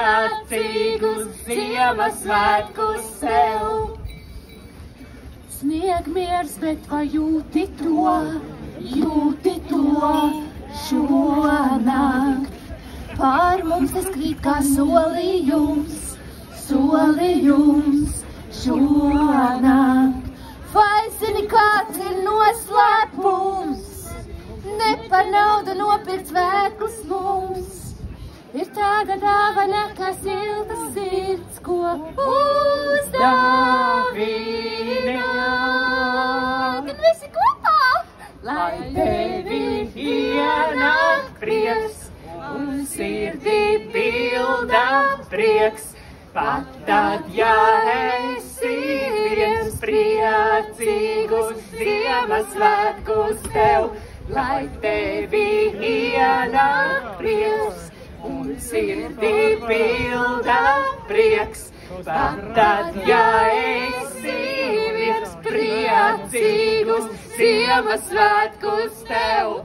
priecīgus Ziemassvētkus sev. Sniegmiers, bet vai jūti to šonakt? Pār mums tas krīt kā solījums šonakt. Vai zini, kāds ir noslēpums? Ne par naudu nopirkt svētkus mums. Ir tāda dāvana, kā silta sirds, ko uzdāvina. Kad visi kopā, Lai tevi ienāk prieks un sirdī pildā prieks. Pat tad, ja esi viens, priecīgus Ziemassvētkus tev. Lai tevi ienāk prieks un sirdī pildā prieks. Pat tad, ja esi viens, priecīgus Ziemassvētkus tev.